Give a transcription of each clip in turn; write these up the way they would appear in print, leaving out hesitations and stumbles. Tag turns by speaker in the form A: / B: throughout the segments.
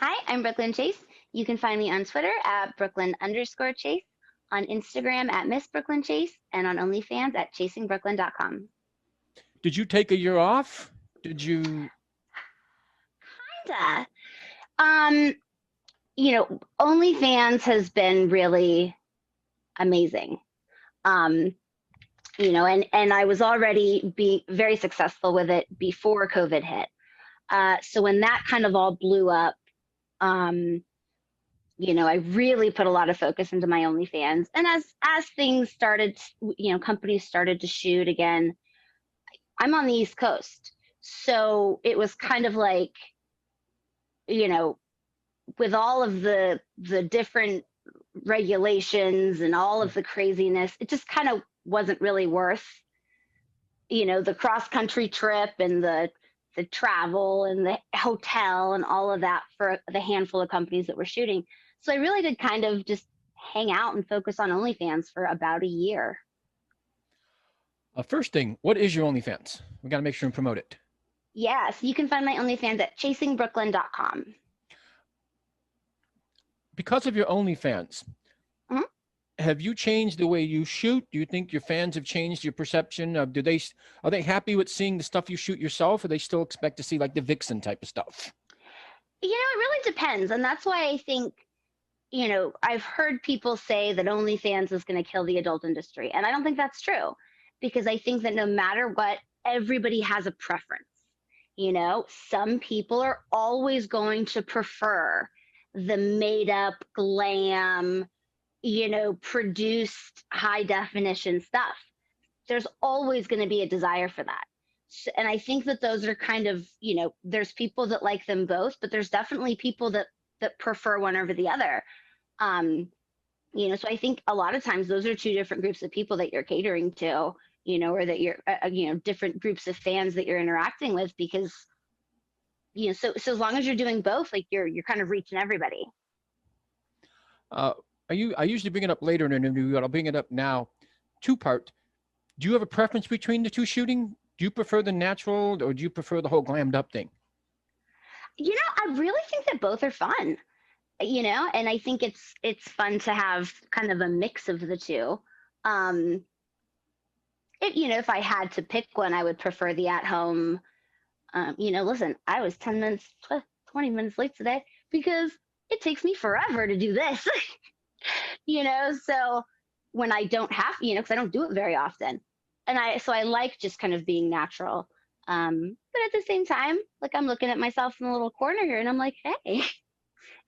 A: Hi, I'm Brooklyn Chase. You can find me on Twitter at Brooklyn_Chase, on Instagram at Miss Brooklyn Chase, and on OnlyFans at chasingbrooklyn.com.
B: Did you take a year off? Did you?
A: Kinda. Um, OnlyFans has been really amazing. Um, and I was already very successful with it before COVID hit. So when that kind of all blew up, um, I really put a lot of focus into my OnlyFans. And as things started, companies started to shoot again. I'm on the East Coast, so it was kind of like, you know, with all of the different regulations and all of the craziness, it just kind of wasn't really worth, the cross country trip and the travel and the hotel and all of that for the handful of companies that were shooting. So I really did kind of just hang out and focus on OnlyFans for about a year.
B: First thing, what is your OnlyFans? We got to make sure and promote it.
A: Yes, you can find my OnlyFans at chasingbrooklyn.com.
B: Because of your OnlyFans,
A: Mhm.
B: have you changed the way you shoot? Do you think your fans have changed your perception of? Are they happy with seeing the stuff you shoot yourself, or they still expect to see like the vixen type of stuff?
A: It really depends. And that's why I think, I've heard people say that OnlyFans is going to kill the adult industry. And I don't think that's true because I think that no matter what, everybody has a preference. Some people are always going to prefer the made up glam, produced high definition stuff. There's always going to be a desire for that. And I think that those are kind of, there's people that like them both, but there's definitely people that prefer one over the other. Um, so I think a lot of times those are two different groups of people that you're catering to, or that you're, different groups of fans that you're interacting with because, so as long as you're doing both, like you're kind of reaching everybody.
B: Uh, I usually bring it up later in an interview, but I'll bring it up now. Two part. Do you have a preference between the two shooting? Do you prefer the natural, or do you prefer the whole glammed up thing?
A: I really think that both are fun, and I think it's fun to have kind of a mix of the two. Um, if I had to pick one, I would prefer the at home. Listen, I was 10 minutes, 20 minutes late today because it takes me forever to do this, so when I don't have, because I don't do it very often. So I like just kind of being natural. But at the same time, like I'm looking at myself in the little corner here and I'm like, hey,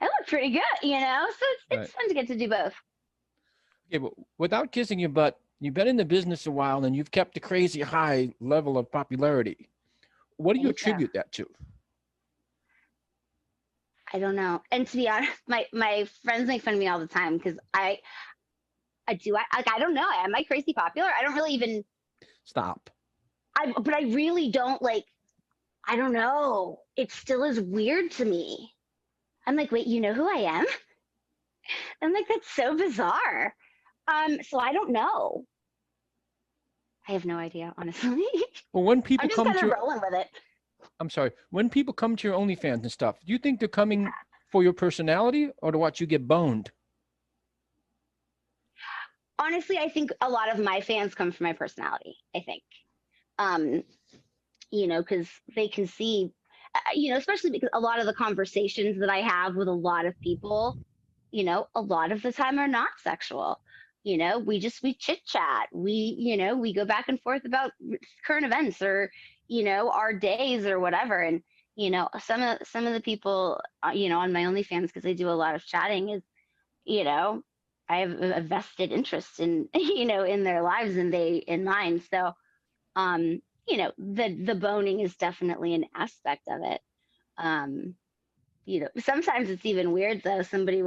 A: I look pretty good, So it's
B: Right.
A: fun to get to do both.
B: Okay, but without kissing your butt, you've been in the business a while and you've kept a crazy high level of popularity. What do you
A: Thank you.
B: attribute that to?
A: I don't know. And to be honest, my friends make fun of me all the time because I don't know. Am I crazy popular? I don't really even
B: Stop.
A: but I really don't like I don't know. It still is weird to me. I'm like, wait, you know who I am? I'm like, that's so bizarre. So I don't know. I have no idea, honestly.
B: Well, when
A: I'm
B: people
A: just
B: come
A: kind
B: to
A: of
B: your,
A: rolling with it.
B: I'm sorry, when people come to your OnlyFans and stuff, do you think they're coming for your personality or to watch you get boned?
A: Honestly, I think a lot of my fans come from my personality, I think. Um, because they can see, especially because a lot of the conversations that I have with a lot of people, a lot of the time are not sexual. We chit chat. We go back and forth about current events or, our days or whatever. And, some of the people, on my OnlyFans, because I do a lot of chatting is, you know, I have a vested interest in, in their lives and they in mine. So, the boning is definitely an aspect of it. Um, sometimes it's even weird though. Somebody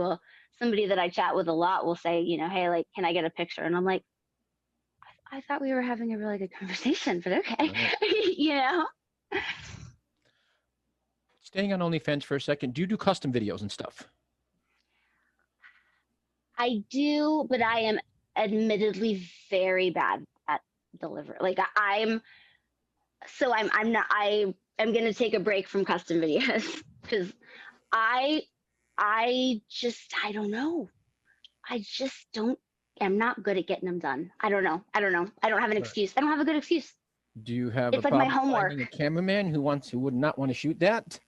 A: that I chat with a lot will say, hey, like, can I get a picture? And I'm like, I thought we were having a really good conversation, but okay,
B: All right.
A: you know.
B: Staying on OnlyFans for a second, do you do custom videos and stuff?
A: I do, but I am admittedly very bad at delivery. Like I'm not. I am going to take a break from custom videos because I don't know. I'm not good at getting them done. I don't know. I don't have an
B: Right.
A: excuse. I don't have a good excuse.
B: Do you have a
A: It's like my
B: problem
A: homework.
B: finding a cameraman who would not want to shoot that?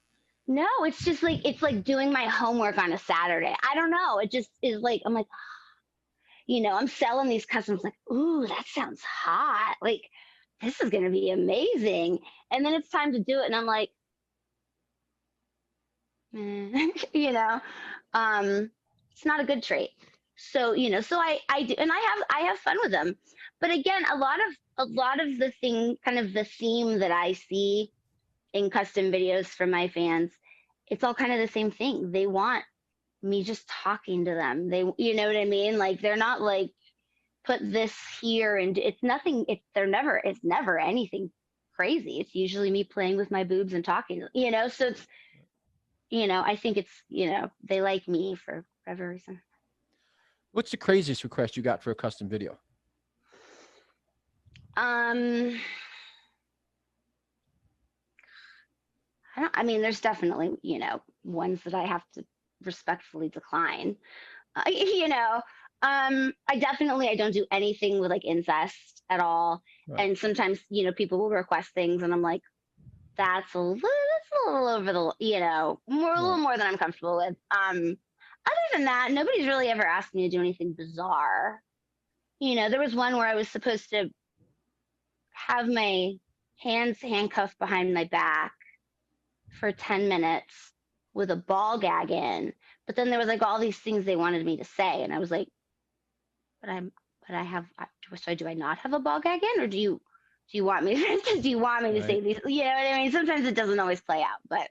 A: No, it's just like, it's like doing my homework on a Saturday. I don't know. It just is like, I'm like, I'm selling these customs like, ooh, that sounds hot. Like, this is going to be amazing. And then it's time to do it. And I'm like, you know, it's not a good trait. So, so I do, and I have fun with them. But again, a lot of the thing, kind of the theme that I see in custom videos from my fans, it's all kind of the same thing. They want me just talking to them. You know what I mean? Like, they're not like, put this here, and it's nothing. It's never anything crazy. It's usually me playing with my boobs and talking, so it's, I think it's, they like me for whatever reason.
B: What's the craziest request you got for a custom video?
A: Um, I mean, there's definitely, ones that I have to respectfully decline. You know, I don't do anything with like incest at all.
B: Right.
A: And sometimes, people will request things, and I'm like, that's a little over the, a little more than I'm comfortable with. Other than that, nobody's really ever asked me to do anything bizarre. There was one where I was supposed to have my hands handcuffed behind my back for 10 minutes with a ball gag in. But then there was like all these things they wanted me to say. And I was like, but do I not have a ball gag in? Or do you want me to say these? You know what I mean? Sometimes it doesn't always play out, but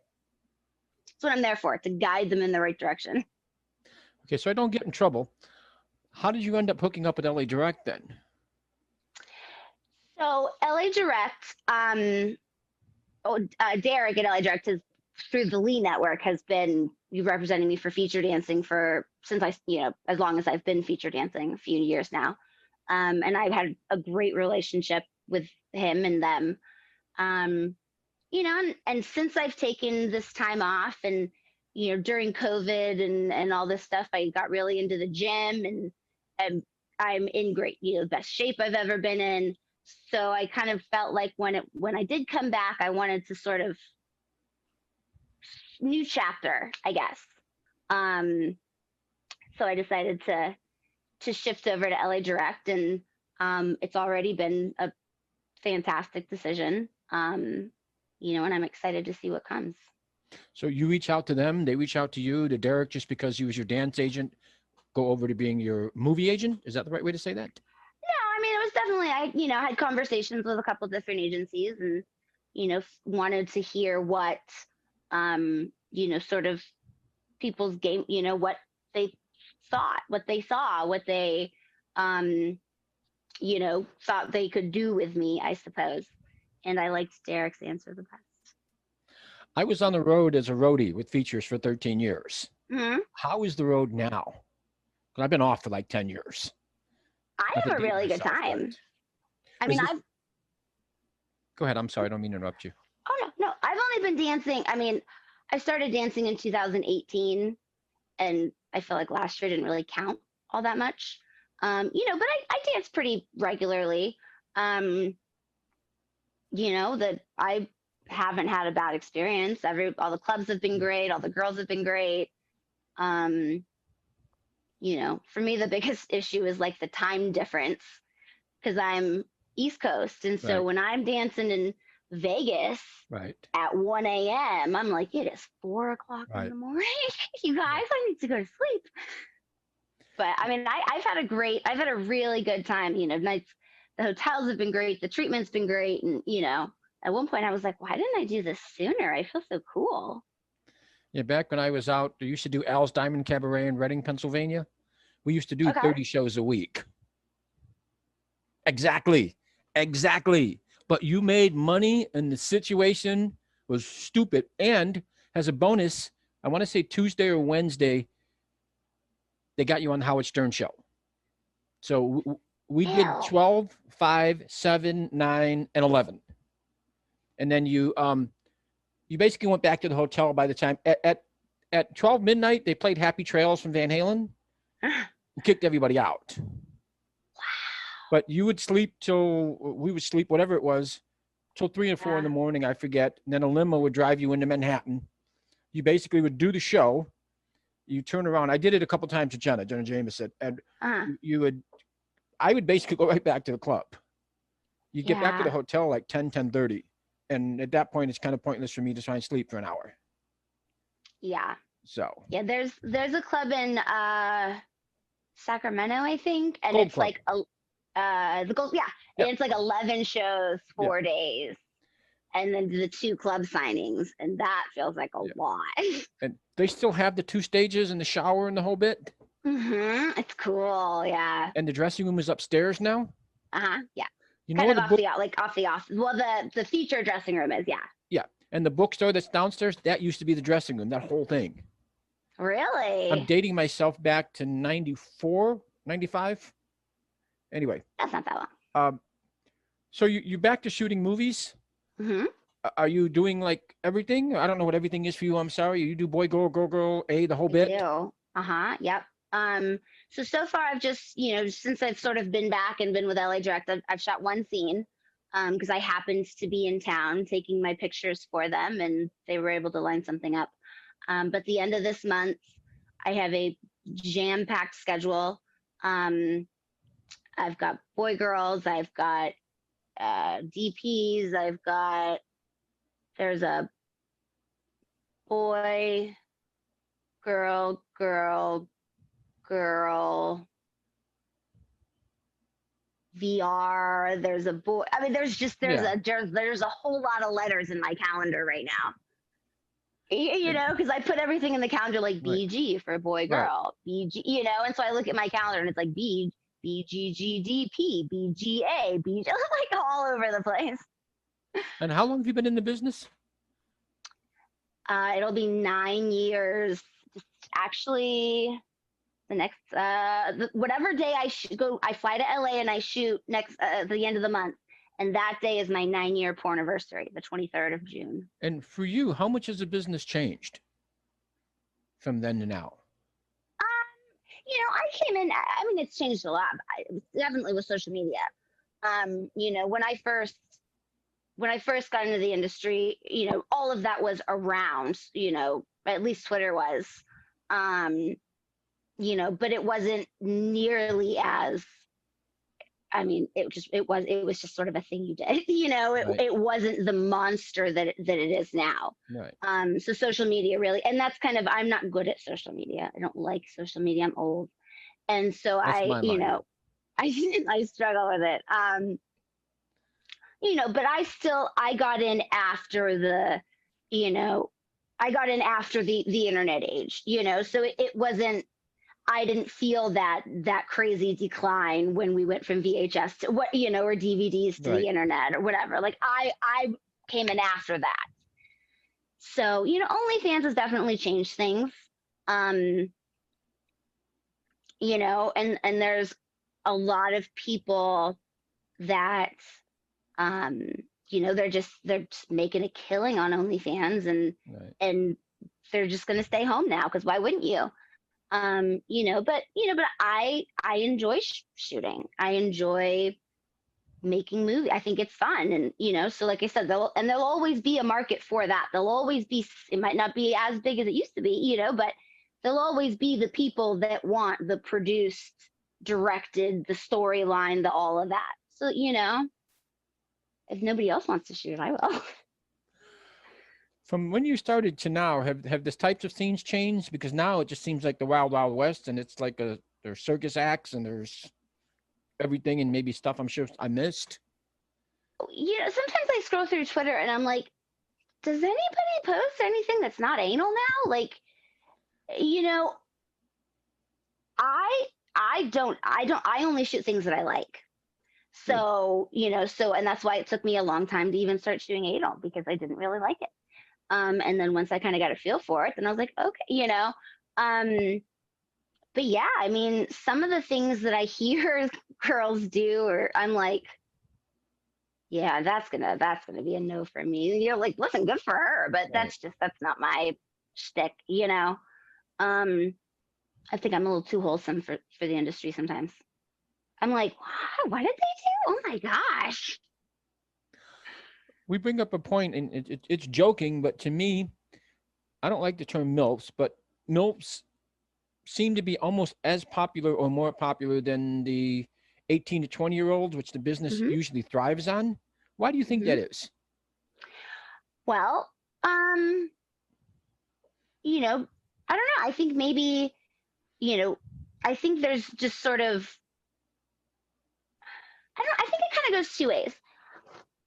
A: that's what I'm there for, to guide them in the right direction.
B: Okay, so I don't get in trouble. How did you end up hooking up with LA Direct then?
A: So LA Direct, Derek at LA Direct has, through the Lee Network, has been representing me for feature dancing since as long as I've been feature dancing, a few years now. And I've had a great relationship with him and them. And since I've taken this time off, and, during COVID and all this stuff, I got really into the gym, and I'm in great, best shape I've ever been in. So I kind of felt like when I did come back, I wanted to sort of new chapter, I guess. So I decided to shift over to LA Direct, and it's already been a fantastic decision. And I'm excited to see what comes.
B: So you reach out to them, they reach out to you, to Derek, just because he was your dance agent, go over to being your movie agent? Is that the right way to say that?
A: No, I mean, it was definitely, I had conversations with a couple different agencies, and, wanted to hear what, sort of people's game, what they thought, what they saw, what they, thought they could do with me, I suppose. And I liked Derek's answer the best.
B: I was on the road as a roadie with features for 13 years.
A: Mm-hmm.
B: How is the road now? Because I've been off for like 10 years.
A: I have a really good time. Right. I mean,
B: Go ahead. I'm sorry. I don't mean to interrupt you.
A: Oh, no. I've only been dancing. I mean, I started dancing in 2018, and I feel like last year didn't really count all that much. But I dance pretty regularly. That I haven't had a bad experience. All the clubs have been great. All the girls have been great. For me, the biggest issue is like the time difference, because I'm East Coast. And so when I'm dancing in Vegas at 1 a.m., I'm like, it is 4 o'clock in the morning. You guys, I need to go to sleep. But I mean, I've had a really good time. Nights, the hotels have been great. The treatment's been great. And, at one point I was like, why didn't I do this sooner? I feel so cool.
B: Yeah. Back when I was out, I used to do Al's Diamond Cabaret in Reading, Pennsylvania. We used to do 30 shows a week. Exactly. But you made money, and the situation was stupid. And as a bonus, I want to say Tuesday or Wednesday, they got you on the Howard Stern show. So we did 12, 5, 7, 9, and 11. And then you basically went back to the hotel by the time at at 12 midnight, they played Happy Trails from Van Halen, kicked everybody out. But you would sleep till, we would sleep, whatever it was, till 3 or 4 in the morning, I forget. And then a limo would drive you into Manhattan. You basically would do the show. You turn around. I did it a couple times with Jenna Jameson, and I would basically go right back to the club. You get back to the hotel like 10:30. And at that point, it's kind of pointless for me to try and sleep for an hour.
A: Yeah.
B: So.
A: Yeah, there's a club in Sacramento, I think, and
B: Gold
A: it's
B: Club.
A: like the Gold. Yeah,
B: Yep.
A: and it's like 11 shows, 4 days, and then the 2 club signings, and that feels like a lot.
B: And they still have the 2 stages and the shower and the whole bit.
A: It's cool. Yeah.
B: And the dressing room is upstairs now.
A: Yeah.
B: You
A: kind
B: know
A: of off the off. Well, the feature dressing room is,
B: yeah. And the bookstore that's downstairs, that used to be the dressing room, that whole thing.
A: Really?
B: I'm dating myself back to 94, 95. Anyway.
A: That's not that long.
B: So you're back to shooting movies? Are you doing like everything? I don't know what everything is for you. I'm sorry. You do boy, girl, girl, girl, the whole bit?
A: I do. Yep. So far I've just, since I've sort of been back and been with LA Direct, I've shot 1 scene because I happened to be in town taking my pictures for them, and they were able to line something up. But the end of this month, I have a jam-packed schedule. I've got boy girls, I've got DPs, there's a boy, girl, VR. There's a boy. I mean, there's a whole lot of letters in my calendar right now. Because I put everything in the calendar like BG for boy, girl, BG, and so I look at my calendar and it's like BGGDP, BGA, BG, like all over the place.
B: And how long have you been in the business?
A: It'll be 9 years. Actually, the next whatever day I go, I fly to LA and I shoot next the end of the month, and that day is my 9-year porniversary, the 23rd of June. And
B: for you, how much has the business changed from then to now?
A: I came in. I mean, it's changed a lot. Definitely with social media. When I first got into the industry, all of that was around. At least Twitter was. But it wasn't nearly as. I mean, it was just sort of a thing you did. It wasn't the monster that it is now.
B: Right.
A: So social media really, and that's kind of, I'm not good at social media. I don't like social media. I'm old, and so I struggle with it. But I got in after the internet age. So it wasn't. I didn't feel that crazy decline when we went from VHS to or DVDs to the internet or whatever. Like I came in after that. So, OnlyFans has definitely changed things. And there's a lot of people that, they're just making a killing on OnlyFans and they're just going to stay home now. 'Cause why wouldn't you? But I enjoy shooting. I enjoy making movies. I think it's fun. And, so like I said, there'll always be a market for that. There'll always be, it might not be as big as it used to be, but there'll always be the people that want the produced, directed, the storyline, the all of that. So, if nobody else wants to shoot, I will.
B: From when you started to now, have the types of scenes changed? Because now it just seems like the Wild Wild West, and it's like there's circus acts and there's everything and maybe stuff I'm sure I missed.
A: Sometimes I scroll through Twitter and I'm like, does anybody post anything that's not anal now? Like, I only shoot things that I like. So, and that's why it took me a long time to even start shooting anal, because I didn't really like it. And then once I kind of got a feel for it, then I was like, okay, but yeah, I mean, some of the things that I hear girls do, or I'm like, yeah, that's gonna be a no for me. Like, listen, good for her, but that's not my shtick, you know. I think I'm a little too wholesome for the industry sometimes. I'm like, what did they do? Oh my gosh.
B: We bring up a point, and it's joking, but to me, I don't like the term MILFs, but MILFs seem to be almost as popular or more popular than the 18 to 20-year-olds, which the business
A: Hmm.
B: usually thrives on. Why do you think
A: Hmm.
B: that is?
A: Well, um, you know, I don't know. I think maybe, you know, I think there's just sort of, I think it kind of goes two ways.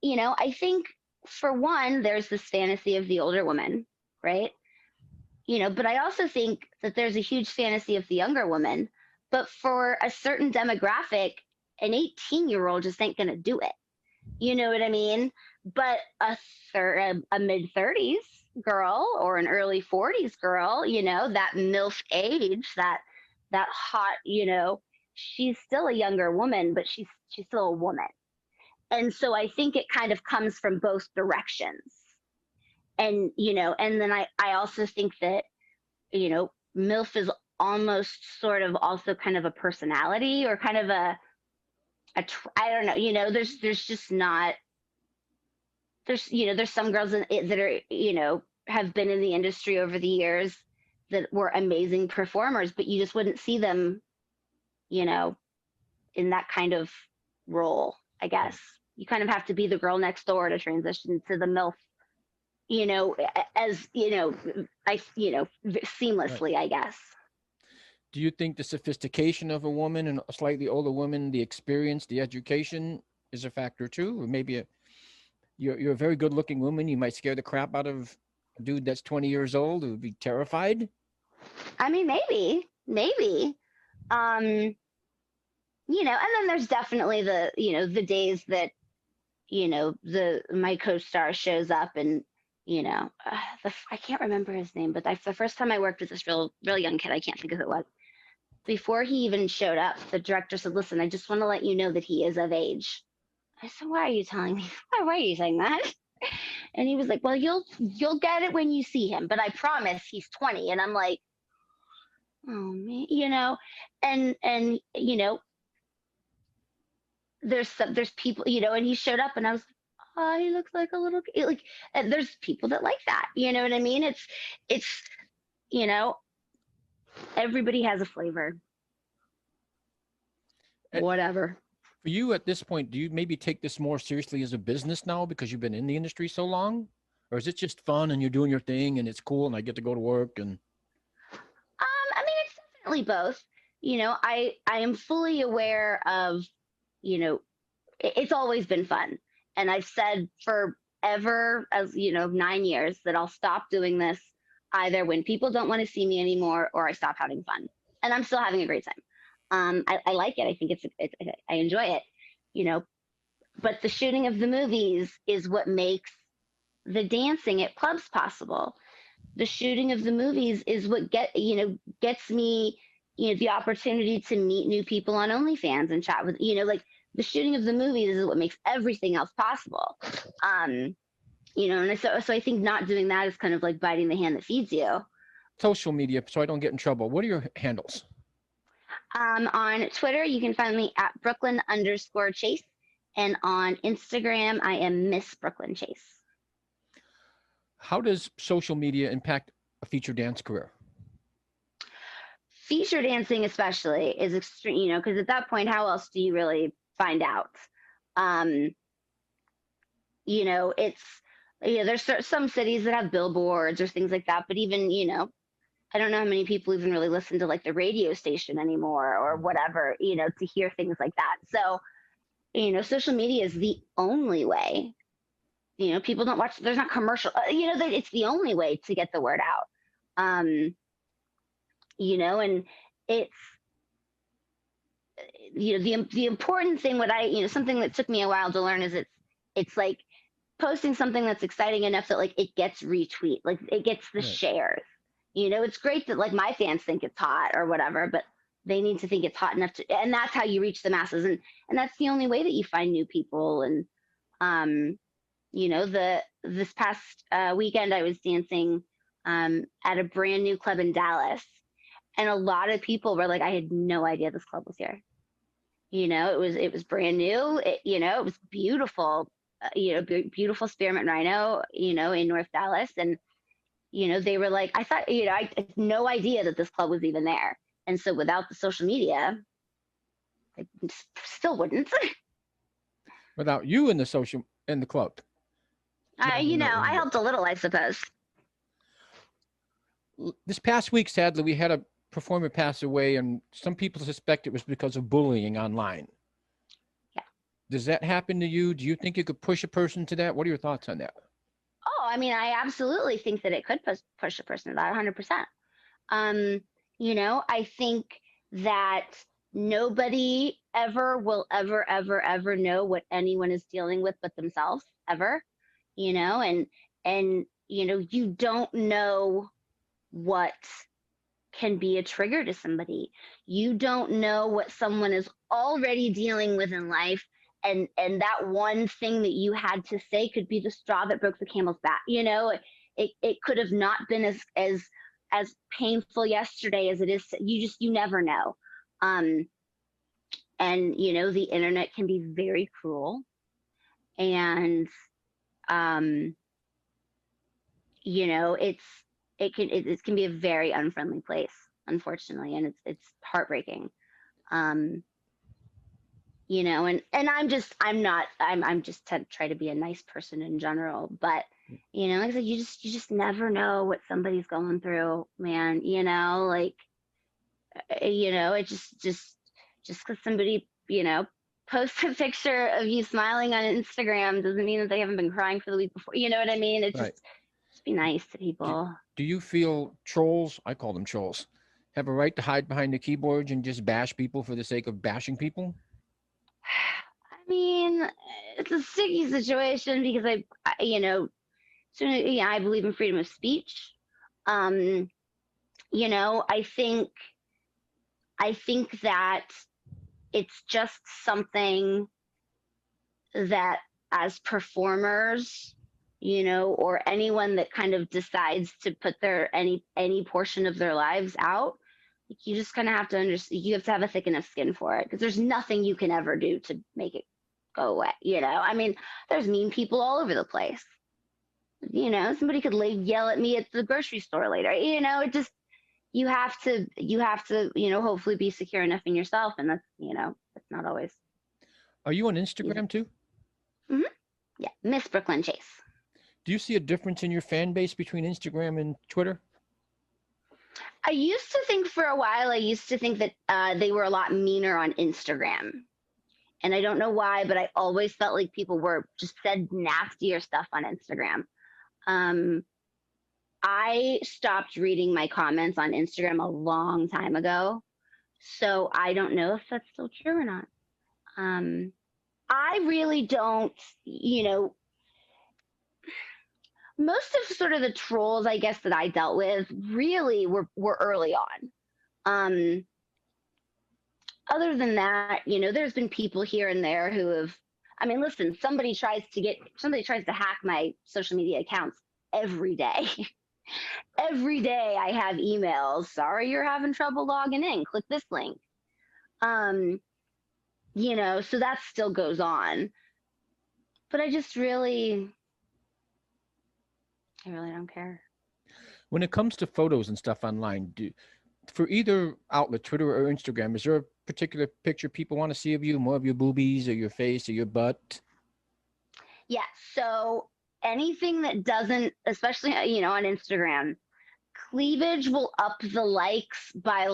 A: I think for one, there's this fantasy of the older woman, right? But I also think that there's a huge fantasy of the younger woman. But for a certain demographic, an 18-year-old just ain't going to do it. You know what I mean? But a mid 30s girl or an early 40s girl, that MILF age, that hot, she's still a younger woman, but she's still a woman. And so I think it kind of comes from both directions. And then I also think that, MILF is almost sort of also kind of a personality or kind of I don't know, there's just not, there's some girls that are, have been in the industry over the years that were amazing performers, but you just wouldn't see them, you know, in that kind of role, I
B: Right.
A: guess. You kind of have to be the girl next door to transition to the MILF, as,
B: Right.
A: seamlessly, I guess.
B: Do you think the sophistication of a woman and a slightly older woman, the experience, the education is a factor too? Or maybe you're a very good looking woman. You might scare the crap out of a dude that's 20 years old who would be terrified.
A: I mean, maybe. Um, and then there's definitely the days that, the my co-star shows up and, I can't remember his name, but the first time I worked with this real young kid, I can't think of who it was. Before he even showed up, the director said, "Listen, I just want to let you know that he is of age." I said, "Why are you telling me? Why are you saying that?" And he was like, "Well, you'll get it when you see him, but I promise he's 20." And I'm like, "Oh man," and there's people, and he showed up, and I was like, "Oh, he looks like a little like." And there's people that like that. You know what I mean? It's you know everybody has a flavor.
B: Uh,
A: Whatever.
B: For you at this point, do you maybe take this more seriously as a business now because you've been in the industry so long? Or is it just fun and you're doing your thing and it's cool and I get to go to work and
A: I mean, it's definitely both. I am fully aware of, it's always been fun. And I've said forever, as 9 years, that I'll stop doing this either when people don't want to see me anymore or I stop having fun. And I'm still having a great time. I like it. I think I enjoy it, you know, but the shooting of the movies is what makes the dancing at clubs possible. The shooting of the movies is what gets me, the opportunity to meet new people on OnlyFans and chat with, like the shooting of the movies is what makes everything else possible. um and so I think not doing that is kind of like biting the hand that feeds you.
B: social media so I don't get in trouble? What are your handles?
A: On Twitter you can find me at Brooklyn_Chase, and on Instagram I am Miss Brooklyn Chase.
B: How does social media impact a feature dance career?
A: Feature dancing especially is extreme, because at that point how else do you really find out? um it's, there's some cities that have billboards or things like that, but even, I don't know how many people even really listen to like the radio station anymore or whatever, to hear things like that. So, social media is the only way. People don't watch, there's not commercial, it's the only way to get the word out. And it's, the important thing, what something that took me a while to learn is it's like posting something that's exciting enough that like it gets retweet, like it gets the
B: Right.
A: shares. It's great that like my fans think it's hot or whatever, but they need to think it's hot enough to, and that's how you reach the masses, and that's the only way that you find new people. And this past weekend I was dancing at a brand new club in Dallas. And a lot of people were like, I had no idea this club was here. It was brand new. It was beautiful, beautiful spearmint rhino, in North Dallas. And, they were like, I thought, I had no idea that this club was even there. And so without the social media, I still wouldn't.
B: Without you in the club.
A: I helped a little, I suppose.
B: This past week, sadly, we had a performer pass away, and some people suspect it was because of bullying online.
A: Yeah.
B: Does that happen to you? Do you think you could push a person to that? What are your thoughts on that?
A: Oh, I mean, I absolutely think that it could push a person to that 100%. I think that nobody ever will ever know what anyone is dealing with but themselves, ever. And you don't know what can be a trigger to somebody. You don't know what someone is already dealing with in life, and that one thing that you had to say could be the straw that broke the camel's back. It could have not been as painful yesterday as it is. You never know. And the internet can be very cruel, and it can be a very unfriendly place, unfortunately, and it's heartbreaking. And I'm just to try to be a nice person in general, but like I said, you just never know what somebody's going through, man. It just because somebody posts a picture of you smiling on Instagram doesn't mean that they haven't been crying for the week before. You know what I mean? It's
B: Right.
A: just be nice to people.
B: Do you feel trolls, I call them trolls, have a right to hide behind the keyboards and just bash people for the sake of bashing people?
A: I mean, it's a sticky situation because I believe in freedom of speech. Um, I think that it's just something that as performers, or anyone that kind of decides to put any portion of their lives out, you just kind of have to understand. You have to have a thick enough skin for it, because there's nothing you can ever do to make it go away. I mean, there's mean people all over the place. Somebody could yell at me at the grocery store later. It just you have to hopefully be secure enough in yourself, and that's not always.
B: Are you on Instagram too?
A: Mm-hmm. Yeah, Miss Brooklyn Chase.
B: Do you see a difference in your fan base between Instagram and Twitter?
A: I used to think for a while, that they were a lot meaner on Instagram. And I don't know why, but I always felt like people just said nastier stuff on Instagram. I stopped reading my comments on Instagram a long time ago, so I don't know if that's still true or not. I really don't, most of sort of the trolls, I guess, that I dealt with really were early on. Other than that, there's been people here and there who have, I mean, listen, somebody tries to hack my social media accounts every day. Every day I have emails. Sorry, you're having trouble logging in. Click this link. So that still goes on. But I really don't care.
B: When it comes to photos and stuff online, for either outlet, Twitter or Instagram, is there a particular picture people want to see of you? More of your boobies or your face or your butt?
A: Yeah. So anything that doesn't, especially, on Instagram, cleavage will up the likes by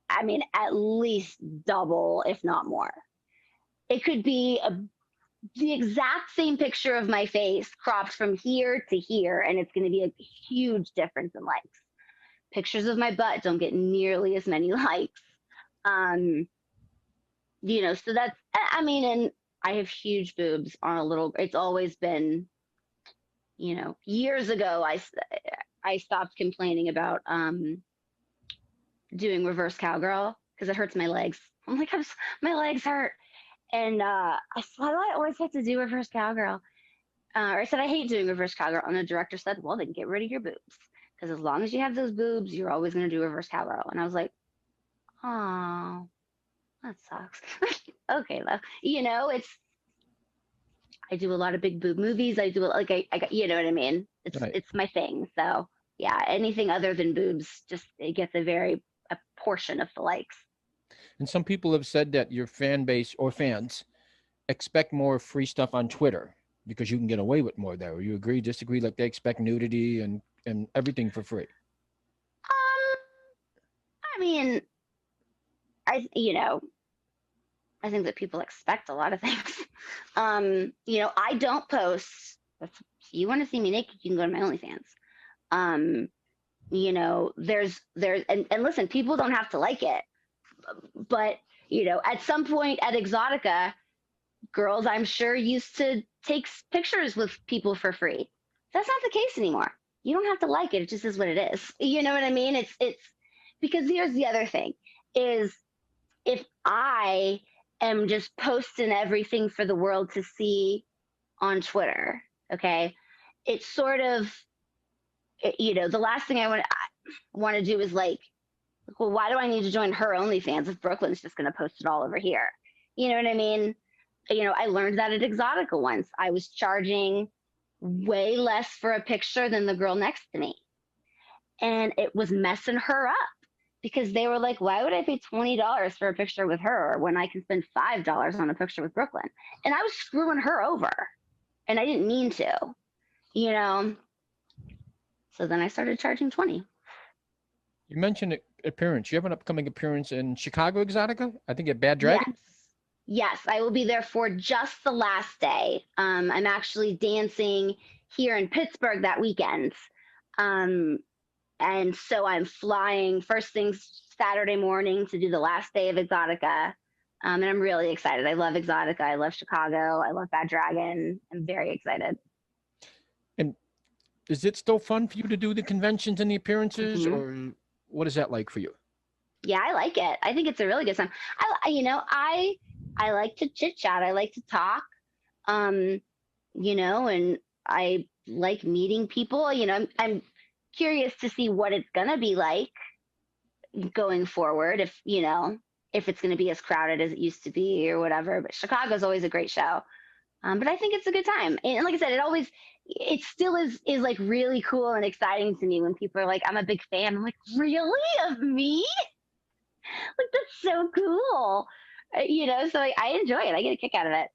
A: at least double, if not more. It could be the exact same picture of my face cropped from here to here, and it's going to be a huge difference in likes. Pictures of my butt don't get nearly as many likes. So that's, and I have huge boobs on it's always been, years ago, I stopped complaining about doing reverse cowgirl because it hurts my legs. I'm like, my legs hurt. And I always have to do reverse cowgirl. or I said, I hate doing reverse cowgirl. And the director said, well, then get rid of your boobs. Because as long as you have those boobs, you're always going to do reverse cowgirl. And I was like, oh, that sucks. Okay, love. I do a lot of big boob movies. I do like I got, you know what I mean?
B: Right.
A: It's my thing. So yeah, anything other than boobs, just it gets a portion of the likes.
B: And some people have said that your fan base or fans expect more free stuff on Twitter because you can get away with more there. You agree, disagree? Like they expect nudity and everything for free.
A: I mean, I you know, I think that people expect a lot of things. I don't post. If you want to see me naked, you can go to my OnlyFans. Um, and listen, people don't have to like it, but at some point at Exotica, girls I'm sure used to take pictures with people for free. That's not the case anymore. You don't have to like it. It just is what it is. You know what I mean? It's because here's the other thing is if I am just posting everything for the world to see on Twitter, okay, it's sort of, the last thing I want to do is like, well, why do I need to join her OnlyFans if Brooklyn's just going to post it all over here? You know what I mean? I learned that at Exotica once. I was charging way less for a picture than the girl next to me. And it was messing her up because they were like, why would I pay $20 for a picture with her when I can spend $5 on a picture with Brooklyn? And I was screwing her over and I didn't mean to, you know? So then I started charging 20.
B: You mentioned appearance. You have an upcoming appearance in Chicago Exotica, I think at Bad
A: Yes.
B: Dragon.
A: Yes, I will be there for just the last day. I'm actually dancing here in Pittsburgh that weekend. Um, and so I'm flying first thing Saturday morning to do the last day of Exotica. And I'm really excited. I love Exotica. I love Chicago. I love Bad Dragon. I'm very excited.
B: And is it still fun for you to do the conventions and the appearances,
A: Mm-hmm.
B: or what is that like for you?
A: Yeah, I like it. I think it's a really good time. I like to chit chat. I like to talk. And I like meeting people. I'm curious to see what it's gonna be like going forward. If it's gonna be as crowded as it used to be or whatever. But Chicago's always a great show. But I think it's a good time. And like I said, it still is like really cool and exciting to me when people are like, I'm a big fan. I'm like, really? Of me? Like, that's so cool. So I enjoy it. I get a kick out of it.